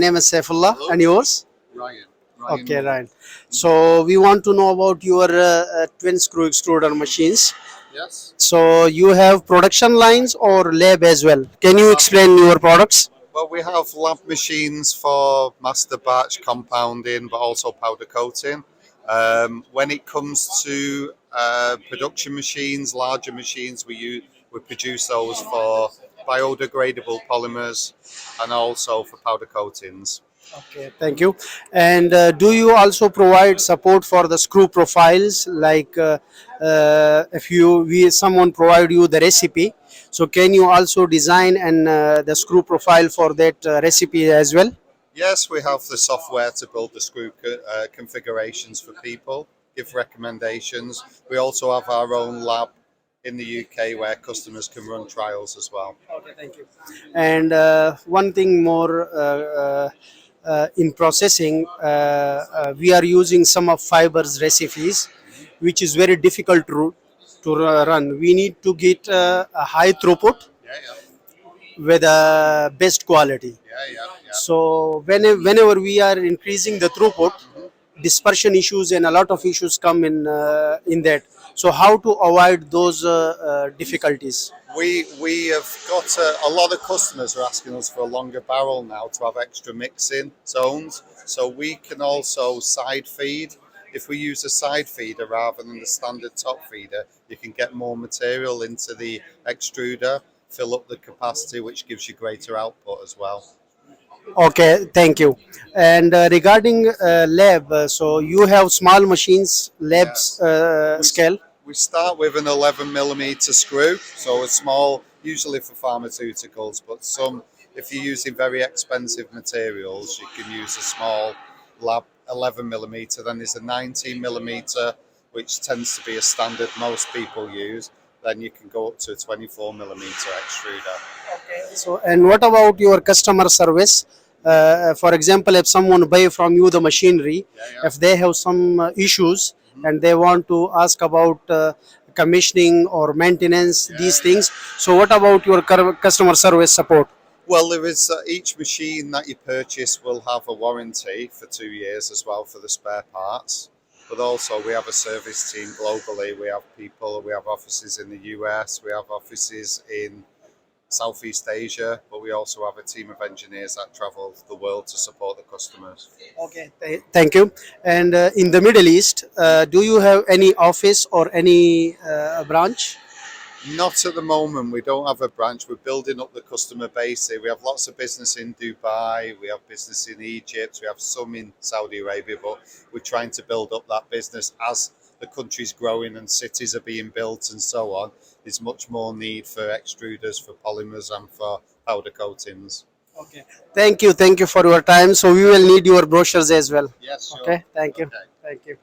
Name is Saifullah. Hello. And yours? Ryan. Okay, Moore. right. So we want to know about your twin screw extruder machines. Yes. So you have production lines or lab as well. Can you explain your products? Well, we have lab machines for master batch compounding, but also powder coating. When it comes to production machines, larger machines, we produce those for biodegradable polymers and also for powder coatings. Okay, thank you. And do you also provide support for the screw profiles? Like if someone provide you the recipe, so can you also design and the screw profile for that recipe as well? Yes, we have the software to build the screw configurations for people, give recommendations. We also have our own lab in the UK where customers can run trials as well. Okay, thank you. And one thing more in processing, we are using some of fibers recipes, which is very difficult to run. We need to get a high throughput Yeah, yeah, with a best quality. yeah, yeah, yeah. So whenever we are increasing the throughput, dispersion issues and a lot of issues come in that. So how to avoid those difficulties? We have got a lot of customers are asking us for a longer barrel now to have extra mixing zones. So we can also side feed. If we use a side feeder rather than the standard top feeder, you can get more material into the extruder, fill up the capacity, which gives you greater output as well. Okay, thank you. And regarding lab, so you have small machines, labs Yes. scale. We start with an 11 millimeter screw, so a small, usually for pharmaceuticals, but if you're using very expensive materials, you can use a small lab 11 millimeter. Then there's a 19 millimeter, which tends to be a standard most people use. Then you can go up to a 24 millimeter extruder. So, and what about your customer service? For example, if someone buy from you the machinery, Yeah, yeah. if they have some issues and they want to ask about commissioning or maintenance, these things. So, what about your customer service support? Well, there is each machine that you purchase will have a warranty for 2 years as well for the spare parts. But also, we have a service team globally. We have offices in the US, we have offices in Southeast Asia, but we also have a team of engineers that travel the world to support the customers. Okay, thank you. And in the Middle East, do you have any office or any branch? Not at the moment. We don't have a branch. We're building up the customer base here. We have lots of business in Dubai. We have business in Egypt. We have some in Saudi Arabia, but we're trying to build up that business as the country's growing and cities are being built and so on. There's much more need for extruders, for polymers, and for powder coatings. Okay. Thank you. Thank you for your time. So we will need your brochures as well. Yes, sure. Okay. Thank you. Okay. Thank you.